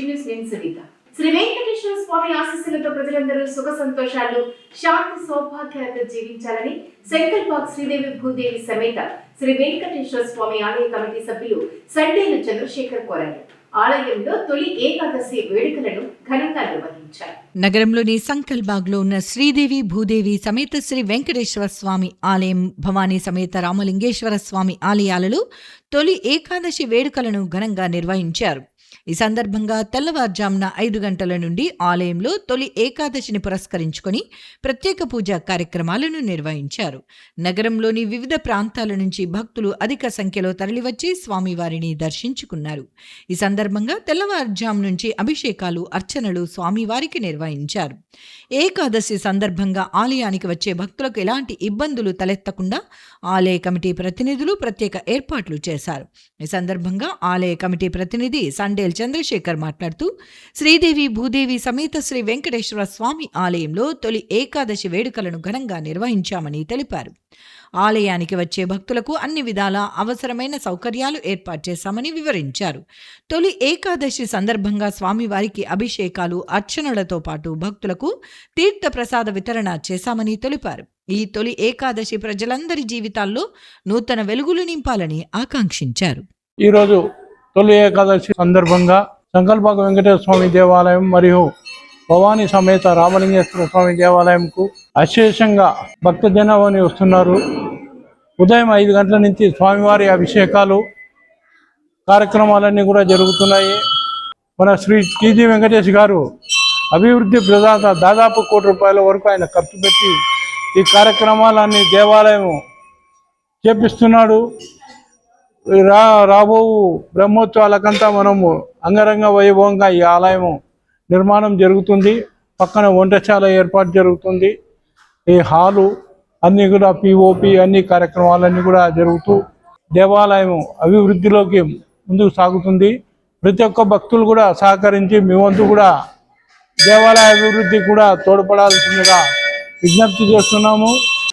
News నేను సునీత. శ్రీ వెంకటేశ్వర స్వామి ఆశీస్సులతో ప్రజలందరూ సుఖ సంతోషాలు శాంతి సౌభాగ్యాలతో జీవించాలని సంకల్పాక్ శ్రీదేవి భూదేవి సమేత శ్రీ వెంకటేశ్వర స్వామి ఆలయ కమిటీ సభ్యులు సండేలు చంద్రశేఖర్ కోరారు. ఆలయంలో తొలి ఏకాదశి వేడుకలను ఘనంగా నిర్వహించారు. నగరంలోని సంకల్బాగ్ లో ఉన్న శ్రీదేవి భూదేవి సమేత శ్రీ వెంకటేశ్వర స్వామి ఆలయం, భవానీ సమేత రామలింగేశ్వర స్వామి ఆలయాలలో తొలి ఏకాదశి వేడుకలను ఘనంగా నిర్వహించారు. ఈ సందర్భంగా తెల్లవారుజామున 5 గంటల నుండి ఆలయంలో తొలి ఏకాదశిని పురస్కరించుకొని ప్రత్యేక పూజా కార్యక్రమాలను నిర్వహించారు. నగరంలోని వివిధ ప్రాంతాల నుంచి భక్తులు అధిక సంఖ్యలో తరలివచ్చి స్వామివారిని దర్శించుకున్నారు. ఈ సందర్భంగా తెల్లవారుజాము నుంచి అభిషేకాలు, అర్చనలు స్వామివారికి నిర్వహించారు. ఏకాదశి సందర్భంగా ఆలయానికి వచ్చే భక్తులకు ఎలాంటి ఇబ్బందులు తలెత్తకుండా ఆలయ కమిటీ ప్రతినిధులు ప్రత్యేక ఏర్పాట్లు చేశారు. ఈ సందర్భంగా ఆలయ కమిటీ ప్రతినిధి సండేల్ చంద్రశేఖర్ మాట్లాడుతూ, శ్రీదేవి భూదేవి సమేత శ్రీ వెంకటేశ్వర స్వామి ఆలయంలో తొలి ఏకాదశి వేడుకలను ఘనంగా నిర్వహించామని తెలిపారు. ఆలయానికి వచ్చే భక్తులకు అన్ని విధాలా అవసరమైన సౌకర్యాలు ఏర్పాటు చేశామని వివరించారు. తొలి ఏకాదశి సందర్భంగా స్వామివారికి అభిషేకాలు, అర్చనలతో పాటు భక్తులకు తీర్థ ప్రసాద వితరణ చేశామని తెలిపారు. ఈ తొలి ఏకాదశి ప్రజలందరి జీవితాల్లో నూతన వెలుగులు నింపాలని ఆకాంక్షించారు. ఈరోజు తొలి ఏకాదశి సందర్భంగా సంకల్పాక వెంకటేశ్వర స్వామి దేవాలయం మరియు భవానీ సమేత రామలింగేశ్వర స్వామి దేవాలయంకు అశేషంగా భక్తజనాన్ని వస్తున్నారు. ఉదయం 5 గంటల నుంచి స్వామివారి అభిషేకాలు కార్యక్రమాలన్నీ కూడా జరుగుతున్నాయి. మన శ్రీ టీజీ వెంకటేష్ గారు అభివృద్ధి ప్రదాత, దాదాపు ₹1 కోటి వరకు ఆయన ఖర్చు పెట్టి ఈ కార్యక్రమాలన్నీ దేవాలయం చేపిస్తున్నాడు. రాబో బ్రహ్మోత్సవాలకంతా మనము అంగరంగ వైభవంగా ఈ ఆలయం నిర్మాణం జరుగుతుంది. పక్కన వంటశాల ఏర్పాటు జరుగుతుంది. ఈ హాలు అన్నీ కూడా పిఓపి అన్ని కార్యక్రమాలన్నీ కూడా జరుగుతూ దేవాలయం అభివృద్ధిలోకి ముందుకు సాగుతుంది. ప్రతి ఒక్క భక్తులు కూడా సహకరించి మీ వంతు కూడా దేవాలయ అభివృద్ధి కూడా తోడ్పడాల్సిందిగా విజ్ఞప్తి చేస్తున్నాము.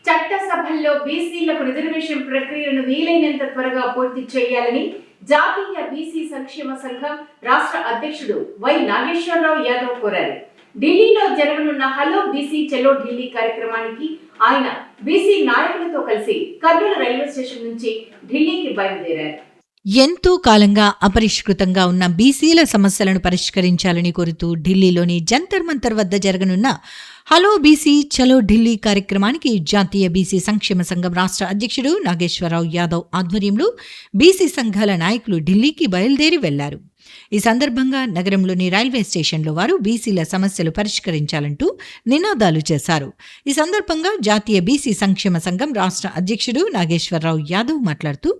చట్టసభల్లో బీసీలకు రిజర్వేషన్ ప్రక్రియను వీలైనంత త్వరగా పూర్తి చేయాలని జాతీయ బీసీ సంక్షేమ సంఘం రాష్ట్ర అధ్యక్షుడు వై నాగేశ్వరరావు యాదవ్ కోరారు. ఢిల్లీలో జరగనున్న హలో బీసీ చలో ఢిల్లీ కార్యక్రమానికి ఆయన బీసీ నాయకులతో కలిసి కర్నూలు రైల్వే స్టేషన్ నుంచి ఢిల్లీకి బయలుదేరారు. ఎంతో కాలంగా అపరిష్కృతంగా ఉన్న బీసీల సమస్యలను పరిష్కరించాలని కోరుతూ ఢిల్లీలోని జంతర్ మంతర్ వద్ద జరగనున్న హలో బీసీ చలో ఢిల్లీ కార్యక్రమానికి జాతీయ బీసీ సంక్షేమ సంఘం రాష్ట్ర అధ్యక్షుడు నాగేశ్వరరావు యాదవ్ ఆధ్వర్యంలో బీసీ సంఘాల నాయకులు ఢిల్లీకి బయలుదేరి వెళ్లారు. ఈ సందర్భంగా నగరంలోని రైల్వే స్టేషన్లో వారు బీసీల సమస్యలు పరిష్కరించాలంటూ నినాదాలు చేశారు. ఈ సందర్భంగా జాతీయ బీసీ సంక్షేమ సంఘం రాష్ట్ర అధ్యక్షుడు నాగేశ్వరరావు యాదవ్ మాట్లాడుతూ,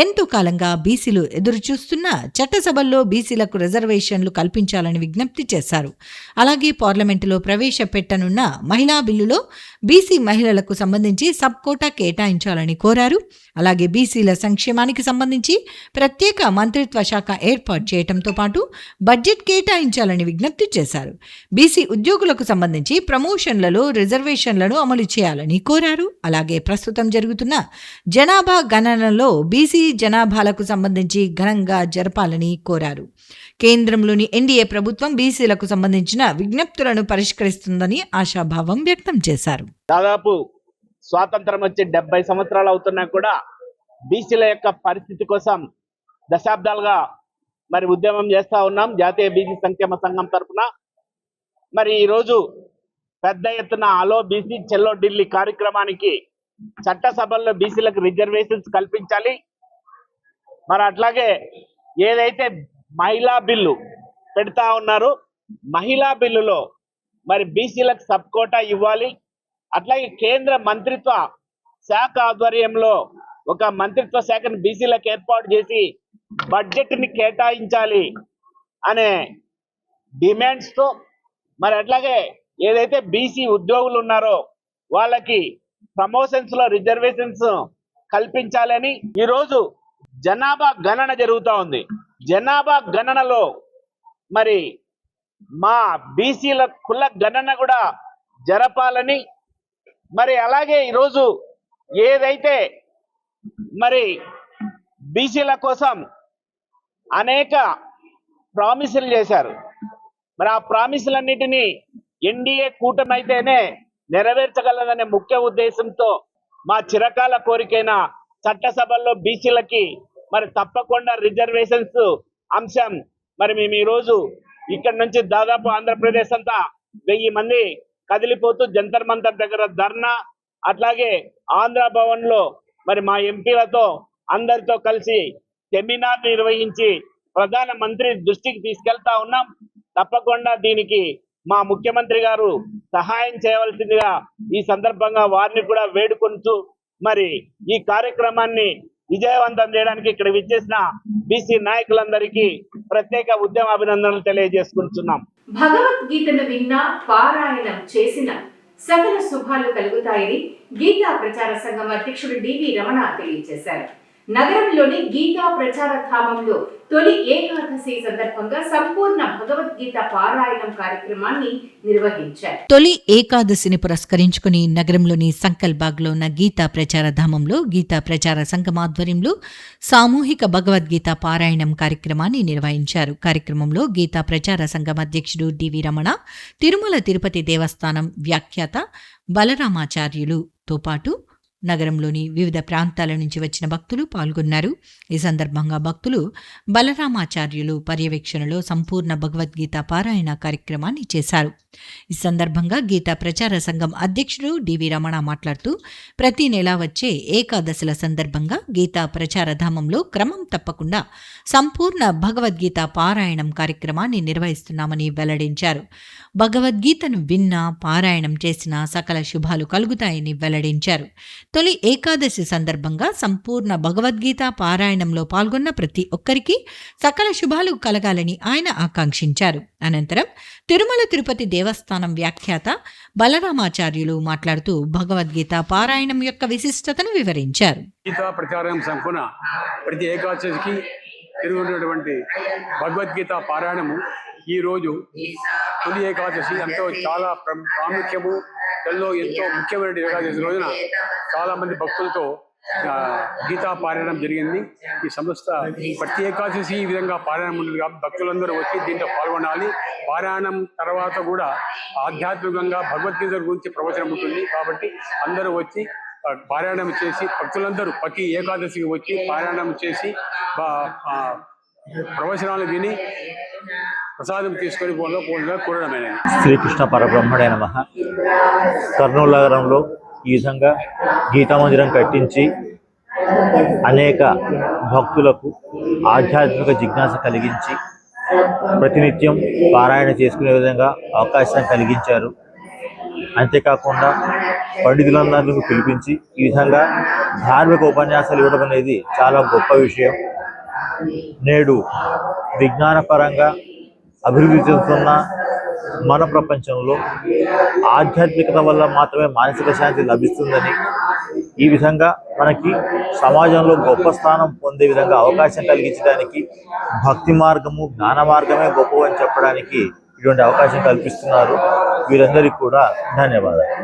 ఎంతో కాలంగా బీసీలు ఎదురుచూస్తున్న చట్టసభల్లో బీసీలకు రిజర్వేషన్లు కల్పించాలని విజ్ఞప్తి చేశారు. అలాగే పార్లమెంటులో ప్రవేశపెట్టనున్న మహిళా బిల్లులో బీసీ మహిళలకు సంబంధించి సబ్ కోటా కేటాయించాలని కోరారు. అలాగే బీసీల సంక్షేమానికి సంబంధించి ప్రత్యేక మంత్రిత్వ శాఖ ఏర్పాటు చేయడంతో పాటు బడ్జెట్ కేటాయించాలని విజ్ఞప్తి చేశారు. బీసీ ఉద్యోగులకు సంబంధించి ప్రమోషన్లలో రిజర్వేషన్లను అమలు చేయాలని కోరారు. అలాగే ప్రస్తుతం జరుగుతున్న జనాభా గణనలో బీసీ జనాభాలకు సంబంధించి ఘనంగా జరపాలని కోరారు. కేంద్రంలోని ఎన్డీఏ ప్రభుత్వం బీసీలకు సంబంధించిన విజ్ఞప్తులను పరిష్కరిస్తుందని ఆశాభావం వ్యక్తం చేశారు. దాదాపు స్వాతంత్రం వచ్చి 70 సంవత్సరాలు అవుతున్నా కూడా బీసీల యొక్క పరిస్థితి కోసం దశాబ్దాలుగా మరి ఉద్యమం చేస్తా ఉన్నాం జాతీయ బీసీ సంక్షేమ సంఘం తరఫున. మరి ఈరోజు పెద్ద ఎత్తున హలో బీసీ చలో ఢిల్లీ కార్యక్రమానికి చట్టసభల్లో బీసీలకు రిజర్వేషన్స్ కల్పించాలి. మరి అట్లాగే ఏదైతే మహిళా బిల్లు పెడతా ఉన్నారో మహిళా బిల్లులో మరి బీసీలకు సబ్ కోటా ఇవ్వాలి. అట్లాగే కేంద్ర మంత్రిత్వ శాఖ ఆధ్వర్యంలో ఒక మంత్రిత్వ శాఖను బీసీలకు ఏర్పాటు చేసి బడ్జెట్ని కేటాయించాలి అనే డిమాండ్స్తో మరి అట్లాగే ఏదైతే బీసీ ఉద్యోగులు ఉన్నారో వాళ్ళకి ప్రమోషన్స్లో రిజర్వేషన్స్ కల్పించాలని ఈరోజు జనాభా గణన జరుగుతూ ఉంది. జనాభా గణనలో మరి మా బీసీల కుల గణన కూడా జరపాలని, మరి అలాగే ఈరోజు ఏదైతే మరి బీసీల కోసం అనేక ప్రామిసులు చేశారు. మరి ఆ ప్రామిసులన్నిటినీ ఎన్డీఏ కూటమైతేనే నెరవేర్చగలదనే ముఖ్య ఉద్దేశంతో మా చిరకాల కోరికైన చట్టసభల్లో బీసీలకి మరి తప్పకుండా రిజర్వేషన్స్ అంశం మరి మేము ఈరోజు ఇక్కడ నుంచి దాదాపు ఆంధ్రప్రదేశ్ అంతా 1000 మంది కదిలిపోతూ జంతర్ మంతర్ దగ్గర ధర్నా, అట్లాగే ఆంధ్ర భవన్ లో మరి మా ఎంపీలతో అందరితో కలిసి సెమినార్ నిర్వహించి ప్రధాన మంత్రి దృష్టికి తీసుకెళ్తా ఉన్నాం. తప్పకుండా దీనికి మా ముఖ్యమంత్రి గారు సహాయం చేయవలసిందిగా ఈ సందర్భంగా వారిని కూడా వేడుకొంటూ మరి ఈ కార్యక్రమాన్ని విజయవంతం చేయడానికి ఇక్కడ విచ్చేసిన బీసీ నాయకులందరికీ ప్రత్యేక ఉద్యమ అభినందనలు తెలియజేసుకుంటున్నాం. భగవద్గీతను విన్నా, పారాయణం చేసిన సకల శుభాలు కలుగుతాయని గీతా ప్రచార సంఘం అధ్యక్షుడు డివి రమణ తెలియజేశారు. నగరంలోని గీతా ప్రచార ధామంలో తొలి ఏకాదశి సందర్భంగా సంపూర్ణ భగవద్గీత పారాయణం కార్యక్రమాన్ని నిర్వహించారు. తొలి ఏకాదశిని పురస్కరించుకుని నగరంలోని సంకల్బాగ్లో ఉన్న గీతా ప్రచార ధామంలో గీతా ప్రచార సంఘం ఆధ్వర్యంలో సామూహిక భగవద్గీత పారాయణం కార్యక్రమాన్ని నిర్వహించారు. కార్యక్రమంలో గీతా ప్రచార సంఘం అధ్యక్షుడు డివి రమణ, తిరుమల తిరుపతి దేవస్థానం వ్యాఖ్యాత బలరామాచార్యులుతో పాటు నగరంలోని వివిధ ప్రాంతాల నుంచి వచ్చిన భక్తులు పాల్గొన్నారు. ఈ సందర్భంగా భక్తులు బలరామాచార్యులు పర్యవేక్షణలో సంపూర్ణ భగవద్గీత పారాయణ కార్యక్రమాన్ని చేశారు. ఈ సందర్భంగా గీతా ప్రచార సంఘం అధ్యక్షుడు డివి రమణ మాట్లాడుతూ ప్రతి నెల వచ్చే ఏకాదశుల సందర్భంగా గీతా ప్రచార ధామంలో క్రమం తప్పకుండా సంపూర్ణ భగవద్గీత పారాయణం కార్యక్రమాన్ని నిర్వహిస్తున్నామని వెల్లడించారు. భగవద్గీతను విన్నా, పారాయణం చేసిన సకల శుభాలు కలుగుతాయని వెల్లడించారు. తొలి ఏకాదశి సందర్భంగా సంపూర్ణ భగవద్గీత పారాయణంలో పాల్గొన్న ప్రతి ఒక్కరికి సకల శుభాలు కలగాలని ఆయన ఆకాంక్షించారు. అనంతరం తిరుమల తిరుపతి దేవస్థానం వ్యాఖ్యాత బలరామాచార్యులు మాట్లాడుతూ భగవద్గీత పారాయణం యొక్క విశిష్టతను వివరించారు. గీతా ప్రచారం సంపూర్ణ ప్రతి ఏకాదశికి తిరుగుతున్నటువంటి భగవద్గీత పారాయణము ఈ రోజు తొలి ఏకాదశి ఎంతో చాలా ప్రాముఖ్యము, ఎంతో ముఖ్యమైన ఏకాదశి రోజున చాలా మంది భక్తులతో గీతా పారాయణం జరిగింది. ఈ సంస్థ ప్రతి ఏకాదశి ఈ విధంగా పారాయణం ఉంటుంది కాబట్టి భక్తులందరూ వచ్చి దీంట్లో పాల్గొనాలి. పారాయణం తర్వాత కూడా ఆధ్యాత్మికంగా భగవద్గీత గురించి ప్రవచనం ఉంటుంది కాబట్టి అందరూ వచ్చి పారాయణం చేసి భక్తులందరూ ప్రతి ఏకాదశికి వచ్చి పారాయణం చేసి ప్రవచనాలు విని ప్రసాదం తీసుకొని కూడడమైనది. శ్రీకృష్ణ పరబ్రహ్మణే నమః. కర్నూలు నగరంలో ఈ విధంగా గీతామందిరం కట్టించి అనేక భక్తులకు ఆధ్యాత్మిక జిజ్ఞాస కలిగించి ప్రతినిత్యం పారాయణ చేసుకునే విధంగా అవకాశం కలిగించారు. అంతేకాకుండా పండితులందరినీ పిలిపించి ఈ విధంగా ధార్మిక ఉపన్యాసాలు ఇవ్వడం అనేది చాలా గొప్ప విషయం. నేడు విజ్ఞానపరంగా అభివృద్ధి చెందుతున్న మన ప్రపంచంలో ఆధ్యాత్మికత వల్ల మాత్రమే మానసిక శాంతి లభిస్తుందని, ఈ విధంగా మనకి సమాజంలో గొప్ప స్థానం పొందే విధంగా అవకాశం కలిగించడానికి భక్తి మార్గము, జ్ఞాన మార్గమే గొప్పవని చెప్పడానికి ఇటువంటి అవకాశం కల్పిస్తున్నారు. వీరందరికీ కూడా ధన్యవాదాలు.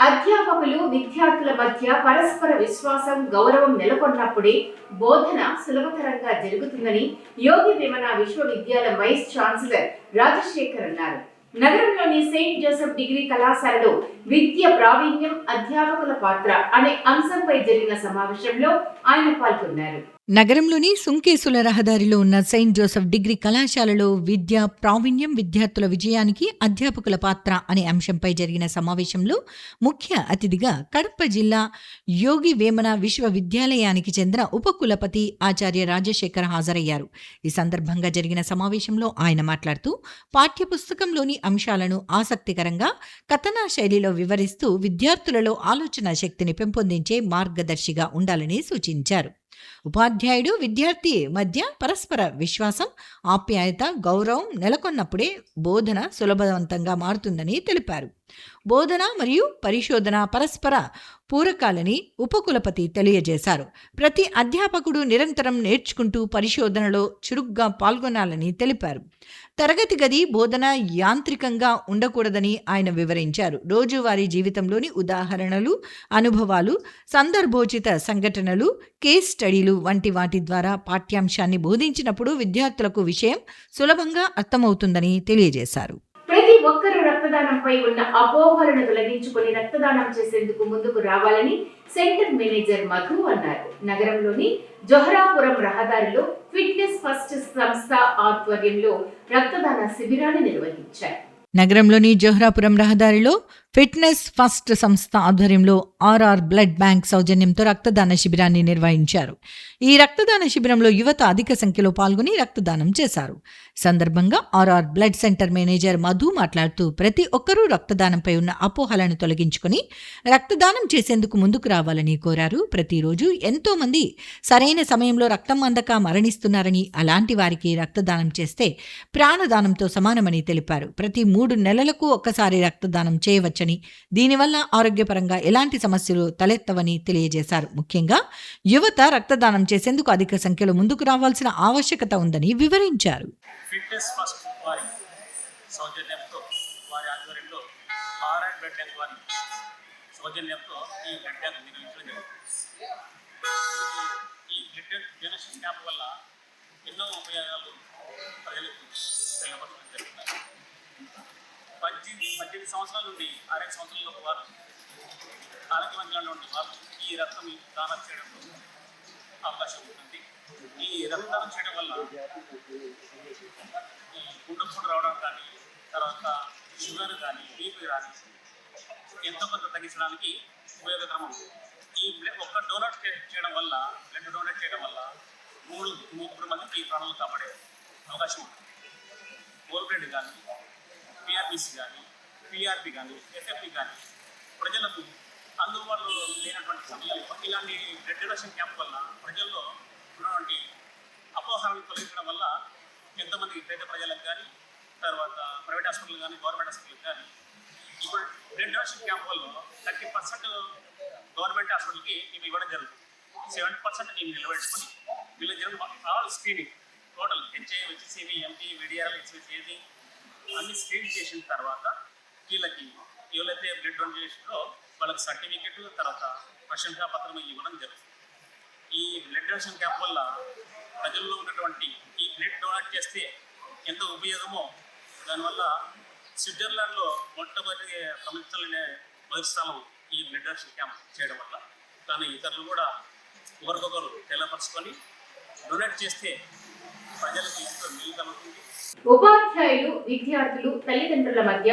అధ్యాపకులు విద్యార్థుల మధ్య పరస్పర విశ్వాసం, గౌరవం నెలకొన్నప్పుడే బోధన సులభతరంగా జరుగుతుందని యోగి వేమన విశ్వవిద్యాలయం వైస్ ఛాన్సలర్ రాజశేఖర్ అన్నారు. నగరంలోని సెయింట్ జోసెఫ్ డిగ్రీ కళాశాలలో విద్య ప్రావీణ్యం, అధ్యాపకుల పాత్ర అనే అంశంపై జరిగిన సమావేశంలో ఆయన పాల్గొన్నారు. నగరంలోని సుంకేసుల రహదారిలో ఉన్న సెయింట్ జోసెఫ్ డిగ్రీ కళాశాలలో విద్యా ప్రావీణ్యం, విద్యార్థుల విజయానికి అధ్యాపకుల పాత్ర అనే అంశంపై జరిగిన సమావేశంలో ముఖ్య అతిథిగా కడప జిల్లా యోగి వేమన విశ్వవిద్యాలయానికి చెందిన ఉపకులపతి ఆచార్య రాజశేఖర్ హాజరయ్యారు. ఈ సందర్భంగా జరిగిన సమావేశంలో ఆయన మాట్లాడుతూ పాఠ్యపుస్తకంలోని అంశాలను ఆసక్తికరంగా కథనా శైలిలో వివరిస్తూ విద్యార్థులలో ఆలోచన శక్తిని పెంపొందించే మార్గదర్శిగా ఉండాలని సూచించారు. ఉపాధ్యాయుడు, విద్యార్థి మధ్య పరస్పర విశ్వాసం, ఆప్యాయత, గౌరవం నెలకొన్నప్పుడే బోధన సులభవంతంగా మారుతుందని తెలిపారు. బోధన మరియు పరిశోధన పరస్పర పూరకాలని ఉపకులపతి తెలియజేశారు. ప్రతి అధ్యాపకుడు నిరంతరం నేర్చుకుంటూ పరిశోధనలో చురుగ్గా పాల్గొనాలని తెలిపారు. తరగతి గది బోధన యాంత్రికంగా ఉండకూడదని ఆయన వివరించారు. రోజువారీ జీవితంలోని ఉదాహరణలు, అనుభవాలు, సందర్భోచిత సంఘటనలు, కేస్ స్టడీలు వంటి వాటి ద్వారా పాఠ్యాంశాన్ని బోధించినప్పుడు విద్యార్థులకు విషయం సులభంగా అర్థమవుతుందని తెలియజేశారు. ప్రతి ఒక్కరూ రక్తదానంపై ఉన్న అపోహలను తొలగించుకొని రక్తదానం చేసేందుకు ముందుకు రావాలని సెంటర్ మేనేజర్ మధు అన్నారు. నగరంలోని జొహరాపురం రహదారిలో ఫిట్నెస్ ఫస్ట్ సంస్థ ఆధ్వర్యంలో రక్తదాన శిబిరాన్ని నిర్వహించారు. నగరంలోని జొహరాపురం రహదారిలో ఫిట్నెస్ ఫస్ట్ సంస్థ ఆధ్వర్యంలో ఆర్ఆర్ బ్లడ్ బ్యాంక్ సౌజన్యంతో రక్తదాన శిబిరాన్ని నిర్వహించారు. ఈ రక్తదాన శిబిరంలో యువత అధిక సంఖ్యలో పాల్గొని రక్తదానం చేశారు. సందర్భంగా RR blood centre manager Madhu మాట్లాడుతూ ప్రతి ఒక్కరూ రక్తదానంపై ఉన్న అపోహలను తొలగించుకుని రక్తదానం చేసేందుకు ముందుకు రావాలని కోరారు. ప్రతిరోజు ఎంతో మంది సరైన సమయంలో రక్తం అందక మరణిస్తున్నారని, అలాంటి వారికి రక్తదానం చేస్తే ప్రాణదానంతో సమానమని తెలిపారు. ప్రతి 3 నెలలకు ఒక్కసారి రక్తదానం చేయవచ్చని, దీనివల్ల ఆరోగ్యపరంగా ఎలాంటి సమస్యలు తలెత్తవని తెలియజేశారు. ముఖ్యంగా యువత రక్తదానం చేసేందుకు అధిక సంఖ్యలో ముందుకు రావాల్సిన ఆవశ్యకత ఉందని వివరించారు. ఫిట్నెస్ ఫస్ట్ వారి సౌజన్యంతో, వారి ఆధ్వర్యంలో ఆర్ఆర్ బ్లడ్ బ్యాంక్ వారి సౌజన్యంతో ఈ బ్లడ్ బ్యాంక్ నిర్వహించడం జరుగుతుంది. ఈ బ్లడ్ డొనేషన్ క్యాంప్ వల్ల ఎన్నో ఉపయోగాలు ప్రజలకు తెలపడం జరుగుతుంది. 18 సంవత్సరాల నుండి 60 సంవత్సరాల వారు ఆరోగ్యవంతులుగా ఉండే వారు ఈ రక్తం దానం చేయడంలో అవకాశం ఉంటుంది. ఈ రక్తదానం చేయడం వల్ల ఈ గుండెపోటు రావడం కానీ, తర్వాత షుగర్ కానీ, బీపీ కానీ ఎంతో కొంత తగ్గించడానికి ఉపయోగకరం. ఈ ఒక్క డొనేట్ చేయడం వల్ల, బ్లడ్ డొనేట్ చేయడం వల్ల 3 మందికి ఈ ప్రాణాలు కాపాడే అవకాశం ఉంటుంది. హోల్ బ్లడ్ కానీ, పిఆర్బిసి కానీ, పిఆర్పి కానీ, ఎఫ్ఎఫ్పి కానీ ప్రజలకు అందుబాటులో లేనటువంటి సమయంలో ఇలాంటి బ్లడ్ డొనేషన్ క్యాంప్ వల్ల ప్రజల్లో ఉన్నటువంటి అపోహలను తొలగించడం వల్ల ఎంతోమంది పేద ప్రజలకు కానీ, తర్వాత ప్రైవేట్ హాస్పిటల్ కానీ, గవర్నమెంట్ హాస్పిటల్ కానీ ఇప్పుడు బ్లడ్ డొనేషన్ క్యాంప్ వల్ల 30% గవర్నమెంట్ హాస్పిటల్కి ఇవి ఇవ్వడం జరుగుతుంది. 70% మేము నిలబెట్టుకొని వీళ్ళు జరిగిన all screening total HIV, HCV, MP, VDR, HCV అన్ని స్క్రీన్ చేసిన తర్వాత వీళ్ళకి ఎవరైతే బ్లడ్ డొనేట్ చేసిందో వాళ్ళకి సర్టిఫికెట్, తర్వాత ప్రశంసా పత్రం ఇవ్వడం జరుగుతుంది. ఈ బ్లడ్ డొనేషన్ క్యాంప్ వల్ల ప్రజల్లో ఉన్నటువంటి ఈ బ్లడ్ డొనేట్ చేస్తే ఎంత ఉపయోగమో, దానివల్ల స్విట్జర్లాండ్లో మొట్టమొదటి ప్రపంచంలోనే మొదటి స్థానం ఈ బ్లడ్ డొనేషన్ క్యాంప్ చేయడం వల్ల. కానీ ఇతరులు కూడా ఒకరికొకరు తెలపరుచుకొని డొనేట్ చేస్తే ప్రజలకు ఎంతో మేలు కలుగుతుంది. ఉపాధ్యాయులు, విద్యార్థులు, తల్లిదండ్రుల మధ్య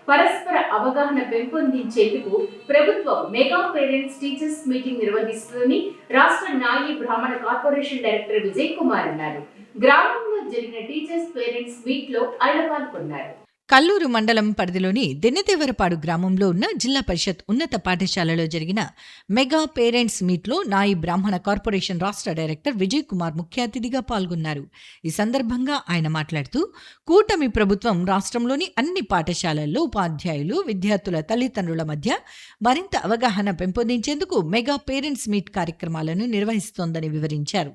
పరస్పర అవగాహన పెంపొందించేందుకు ప్రభుత్వం మెగా పేరెంట్స్ టీచర్స్ మీటింగ్ నిర్వహిస్తుందని రాష్ట్ర నాయి బ్రాహ్మణ కార్పొరేషన్ డైరెక్టర్ విజయ్ కుమార్ అన్నారు. గ్రామంలో జరిగిన టీచర్స్ పేరెంట్స్ మీట్ లో ఆయన పాల్గొన్నారు. కల్లూరు మండలం పరిధిలోని దెన్నెదేవరపాడు గ్రామంలో ఉన్న జిల్లా పరిషత్ ఉన్నత పాఠశాలలో జరిగిన మెగా పేరెంట్స్ మీట్లో నాయి బ్రాహ్మణ కార్పొరేషన్ రాష్ట్ర డైరెక్టర్ విజయ్ కుమార్ ముఖ్య అతిథిగా పాల్గొన్నారు. ఈ సందర్భంగా ఆయన మాట్లాడుతూ కూటమి ప్రభుత్వం రాష్ట్రంలోని అన్ని పాఠశాలల్లో ఉపాధ్యాయులు, విద్యార్థుల తల్లిదండ్రుల మధ్య మరింత అవగాహన పెంపొందించేందుకు మెగా పేరెంట్స్ మీట్ కార్యక్రమాలను నిర్వహిస్తోందని వివరించారు.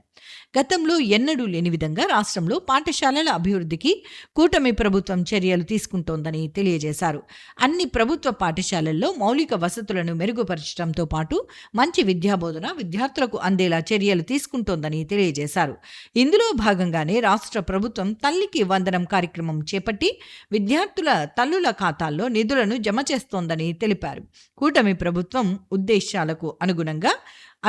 గతంలో ఎన్నడూ లేని విధంగా రాష్ట్రంలో పాఠశాలల అభివృద్ధికి కూటమి ప్రభుత్వం చర్యలు తీసుకుంటోందని తెలియజేశారు. అన్ని ప్రభుత్వ పాఠశాలల్లో మౌలిక వసతులను మెరుగుపరచడంతో పాటు మంచి విద్యాబోధన విద్యార్థులకు అందేలా చర్యలు తీసుకుంటోందని తెలియజేశారు. ఇందులో భాగంగానే రాష్ట్ర ప్రభుత్వం తల్లికి వందనం కార్యక్రమం చేపట్టి విద్యార్థుల తల్లుల ఖాతాల్లో నిధులను జమ చేస్తోందని తెలిపారు. కూటమి ప్రభుత్వం ఉద్దేశాలకు అనుగుణంగా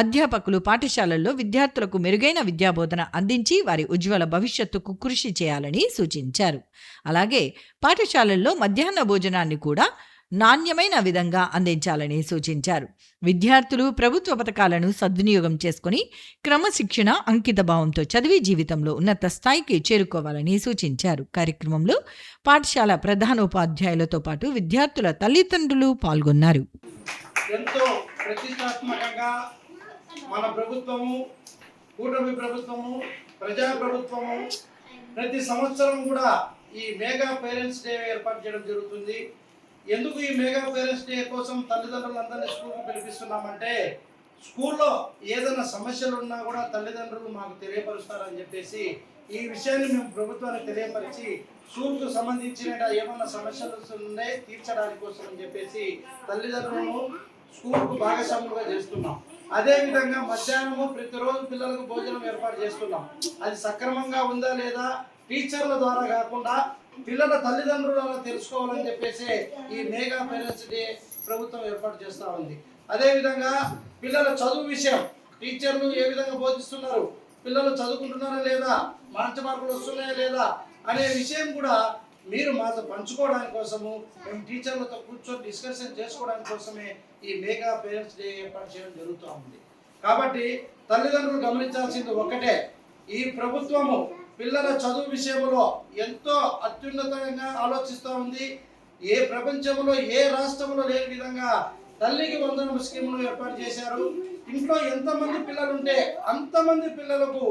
అధ్యాపకులు పాఠశాలల్లో విద్యార్థులకు మెరుగైన విద్యాబోధన అందించి వారి ఉజ్వల భవిష్యత్తుకు కృషి చేయాలని సూచించారు. అలాగే పాఠశాలల్లో మధ్యాహ్న భోజనాన్ని కూడా నాణ్యమైన విధంగా అందించాలని సూచించారు. విద్యార్థులు ప్రభుత్వ పథకాలను సద్వినియోగం చేసుకుని క్రమశిక్షణ, అంకిత భావంతో చదివి జీవితంలో ఉన్నత స్థాయికి చేరుకోవాలని సూచించారు. కార్యక్రమంలో పాఠశాల ప్రధానోపాధ్యాయులతో పాటు విద్యార్థుల తల్లిదండ్రులు పాల్గొన్నారు. ఎంతో ప్రతిష్టాత్మకంగా మన ప్రభుత్వము, కూటమి ప్రభుత్వము, ప్రజా ప్రభుత్వము ప్రతి సంవత్సరం కూడా ఈ మెగా పేరెంట్స్ డే ఏర్పాటు చేయడం జరుగుతుంది. ఎందుకు ఈ మెగా పేరెంట్స్ డే కోసం తల్లిదండ్రులందరినీ స్కూల్కి పిలిపిస్తున్నామంటే, స్కూల్లో ఏదైనా సమస్యలు ఉన్నా కూడా తల్లిదండ్రులు మాకు తెలియపరుస్తారని చెప్పేసి ఈ విషయాన్ని మేము ప్రభుత్వానికి తెలియపరిచి స్కూల్కు సంబంధించిన ఏమైనా సమస్యలు ఉండే తీర్చడానికి కోసం అని చెప్పేసి తల్లిదండ్రులను స్కూల్కు భాగస్వాములుగా చేస్తున్నాం. అదేవిధంగా మధ్యాహ్నము ప్రతిరోజు పిల్లలకు భోజనం ఏర్పాటు చేస్తున్నాం. అది సక్రమంగా ఉందా లేదా టీచర్ల ద్వారా కాకుండా పిల్లల తల్లిదండ్రుల తెలుసుకోవాలని చెప్పేసి ఈ మెగా పేరెంట్స్ డే ప్రభుత్వం ఏర్పాటు చేస్తూ ఉంది. అదేవిధంగా పిల్లల చదువు విషయం, టీచర్లు ఏ విధంగా బోధిస్తున్నారు, పిల్లలు చదువుకుంటున్నారా లేదా, మంచి మార్కులు వస్తున్నాయా లేదా అనే విషయం కూడా మీరు మాతో పంచుకోవడానికి కోసము మేము టీచర్లతో కూర్చొని డిస్కషన్ చేసుకోవడానికి కోసమే ఈ మెగా పేరెంట్స్ డే ఏర్పాటు చేయడం జరుగుతూ ఉంది. కాబట్టి తల్లిదండ్రులు గమనించాల్సింది ఒకటే, ఈ ప్రభుత్వము పిల్లల చదువు విషయంలో ఎంతో అత్యున్నతంగా ఆలోచిస్తూ ఉంది. ఏ ప్రపంచంలో ఏ రాష్ట్రంలో లేని విధంగా తల్లికి వందనం స్కీమును ఏర్పాటు చేశారు. ఇంట్లో ఎంతమంది పిల్లలు ఉంటే అంతమంది పిల్లలకు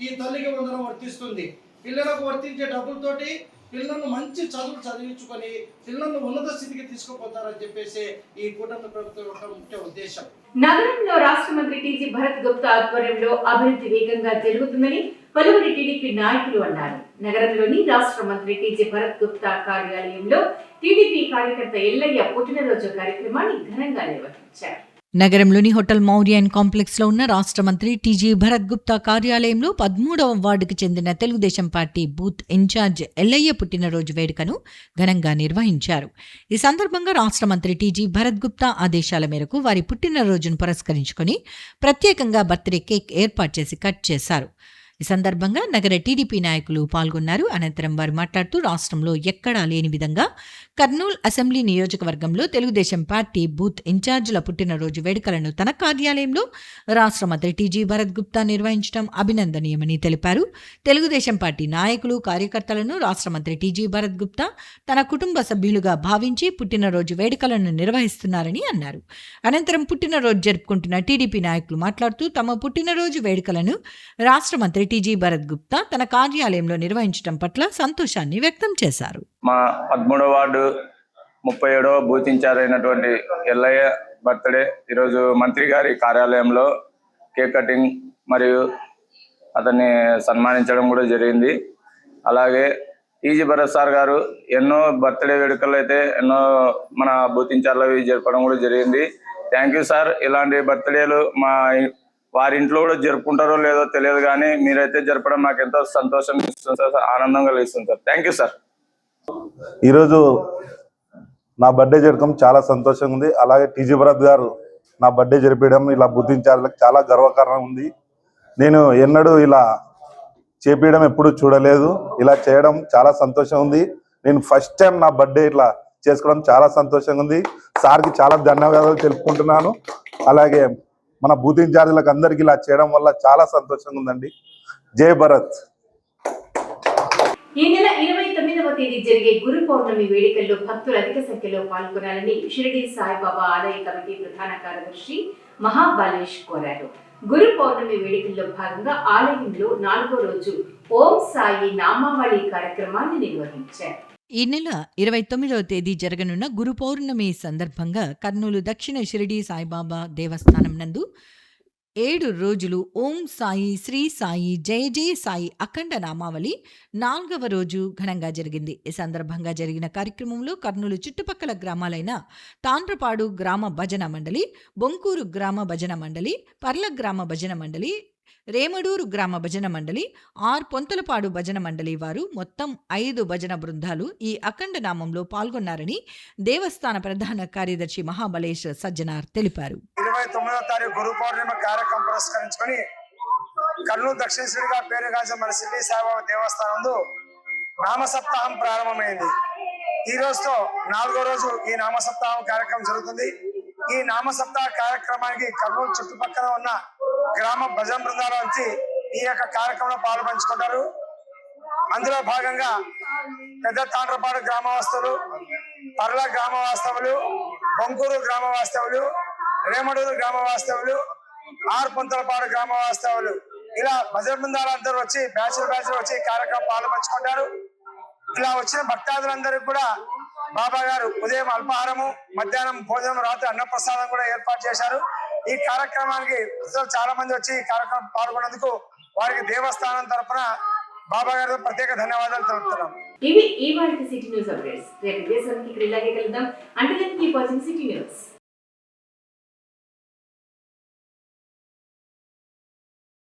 ఈ తల్లికి వందనం వర్తిస్తుంది. పిల్లలకు వర్తించే డబ్బులతోటి పిల్లలను మంచి చదువులు చదివించుకొని పిల్లలను ఉన్నత స్థితికి తీసుకుపోతారని చెప్పేసి ఈ కూటమి ప్రభుత్వం యొక్క ముఖ్య ఉద్దేశం. నగరంలో రాష్ట్ర మంత్రి టీజీ భరత్ గుప్తా ఆధ్వర్యంలో అభివృద్ధి వేగంగా జరుగుతుందని పలువురు టీడీపీ నాయకులు అన్నారు. నగరంలోని రాష్ట్ర మంత్రి టీజీ భరత్ గుప్తా కార్యాలయంలో టీడీపీ కార్యకర్త ఎల్లయ్య పుట్టినరోజు కార్యక్రమాన్ని ఘనంగా నిర్వహించారు. నగరంలోని హోటల్ మౌర్యన్ కాంప్లెక్స్ లో ఉన్న రాష్ట్ర మంత్రి టీజీ భరత్ గుప్తా కార్యాలయంలో 13వ వార్డుకు చెందిన Telugu Desam party booth incharge Ellaiah పుట్టినరోజు వేడుకను ఘనంగా నిర్వహించారు. ఈ సందర్భంగా రాష్ట్ర మంత్రి టీజీ భరత్ గుప్తా ఆదేశాల మేరకు వారి పుట్టినరోజును పురస్కరించుకొని ప్రత్యేకంగా బర్త్డే కేక్ ఏర్పాటు చేసి కట్ చేశారు. ఈ సందర్భంగా నగర టీడీపీ నాయకులు పాల్గొన్నారు. అనంతరం వారు మాట్లాడుతూ రాష్ట్రంలో ఎక్కడా లేని విధంగా కర్నూలు అసెంబ్లీ నియోజకవర్గంలో తెలుగుదేశం పార్టీ బూత్ ఇన్ఛార్జీల పుట్టినరోజు వేడుకలను తన కార్యాలయంలో రాష్ట్ర మంత్రి టీజీ భరత్ గుప్తా నిర్వహించడం అభినందనీయమని తెలిపారు. తెలుగుదేశం పార్టీ నాయకులు కార్యకర్తలను రాష్ట్ర మంత్రి టీజీ భరత్ గుప్తా తన కుటుంబ సభ్యులుగా భావించి పుట్టినరోజు వేడుకలను నిర్వహిస్తున్నారని అన్నారు. అనంతరం పుట్టినరోజు జరుపుకుంటున్న టీడీపీ నాయకులు మాట్లాడుతూ తమ పుట్టినరోజు వేడుకలను రాష్ట్ర మంత్రి టీజీ భరత్ గుప్తా తన కార్యాలయంలో నిర్వహించడం పట్ల సంతోషాన్ని వ్యక్తం చేశారు. మా 13వ వార్డు 37వ బూత్ ఇన్ఛార్జ్ అయినటువంటి ఎల్లయ్య బర్త్డే ఈరోజు మంత్రి గారి కార్యాలయంలో కేక్ కటింగ్ మరియు అతన్ని సన్మానించడం కూడా జరిగింది. అలాగే టీజీ భరత్ సార్ గారు ఎన్నో బర్త్డే వేడుకలు అయితే ఎన్నో మన బూత్ ఇన్ఛార్జ్లు జరపడం కూడా జరిగింది. Thank you sir. ఇలాంటి బర్త్డేలు మా వారి ఇంట్లో కూడా జరుపుకుంటారో లేదో తెలియదు, కానీ మీరైతే జరపడం నాకు ఎంతో సంతోషం ఇస్తుంది సార్, ఆనందం కలిగిస్తుంది సార్. Thank you sir. ఈరోజు నా బర్త్డే జరగడం చాలా సంతోషంగా ఉంది. అలాగే టీజీ భరత్ గారు నా బర్త్డే జరిపించడం ఇలా బూత్ ఇన్ఛార్జ్లకు చాలా గర్వకారణం ఉంది. నేను ఎన్నడూ ఇలా చేపించడం ఎప్పుడు చూడలేదు. ఇలా చేయడం చాలా సంతోషం ఉంది. నేను ఫస్ట్ టైం నా బర్త్డే ఇట్లా చేసుకోవడం చాలా సంతోషంగా ఉంది. సార్కి చాలా ధన్యవాదాలు తెలుపుకుంటున్నాను. అలాగే మన బూత్ ఇన్ఛార్జీలకు అందరికి ఇలా చేయడం వల్ల చాలా సంతోషంగా ఉందండి. జై భరత్. ఈ నెల 29వ తేదీ జరిగే గురు పౌర్ణమి వేడుకల్లో భక్తులు అధిక సంఖ్యలో పాల్గొనాలని షిరిడి సాయిబాబా ఆలయ కమిటీ ప్రధాన కార్యదర్శి మహాబాలేష్ కోరారు. గురు పౌర్ణమి వేడుకల్లో భాగంగా ఆలయంలో 4వ రోజు ఓం సాయి నామావళి కార్యక్రమాన్ని నిర్వహించారు. ఈ నెల 29వ తేదీ జరగనున్న గురు పౌర్ణమి సందర్భంగా కర్నూలు దక్షిణ షిరిడి సాయిబాబా దేవస్థానం నందు 7 రోజులు ఓం సాయి శ్రీ సాయి జయ జయ సాయి అఖండ నామావళి 4వ రోజు ఘనంగా జరిగింది. ఈ సందర్భంగా జరిగిన కార్యక్రమంలో కర్నూలు చుట్టుపక్కల గ్రామాలైన తాండ్రపాడు గ్రామ భజన మండలి, బొంకూరు గ్రామ భజన మండలి, పర్ల గ్రామ భజన మండలి, రేమడూరు గ్రామ భజన మండలి, పొంతలపాడు భజన మండలి వారు మొత్తం 5 భజన బృందాలు ఈ అఖండ నామంలో పాల్గొన్నారని దేవస్థాన ప్రధాన కార్యదర్శి మహాబలేష్ సజ్జనార్ తెలిపారు. 29వ తారీఖు గురు పౌర్ణిమ కార్యక్రమం పురస్కరించుకొని కర్నూలు దక్షిణ శ్రీగా పేరుగాంచిన మన షిరిడి సాయిబాబా దేవస్థానంలో నామ సప్తాహం ప్రారంభమైంది. ఈ రోజుతో 4వ రోజు ఈ నామ సప్తాహం కార్యక్రమం జరుగుతుంది. ఈ నామ సప్తాహ కార్యక్రమానికి కర్నూలు చుట్టుపక్కల ఉన్న గ్రామ భజన బృందాల నుంచి ఈ యొక్క కార్యక్రమంలో పాలు పంచుకుంటారు. అందులో భాగంగా పెద్ద తాండ్రపాడు గ్రామవాస్తవులు, పర్ల గ్రామవాస్తవులు, బొంకూరు గ్రామవాస్తవులు, రేమడూరు గ్రామవాస్తవులు, పొంతలపాడు గ్రామవాస్తవులు ఇలా భజన బృందాలందరూ వచ్చి బ్యాచ్లు వచ్చి కార్యక్రమం పాలు పంచుకుంటారు. ఇలా వచ్చిన భక్తాదులందరికీ కూడా బాబా గారు ఉదయం అల్పాహారము, మధ్యాహ్నం భోజనం, రాత్రి అన్నప్రసాదం కూడా ఏర్పాటు చేశారు. ఈ కార్యక్రమానికి ప్రజలు చాలా మంది వచ్చి ఈ కార్యక్రమం పాల్గొన్నందుకు వారికి దేవస్థానం తరఫున బాబా గారు ప్రత్యేక ధన్యవాదాలు తెలుపుతున్నాం. ఇవి ఈ వారికి సిటీ న్యూస్ అప్డేట్స్. రేపు దేశానికి ఇక్కడ ఇలాగే కలుద్దాం. అంటే కీప్ వాచింగ్ సిటీ న్యూస్.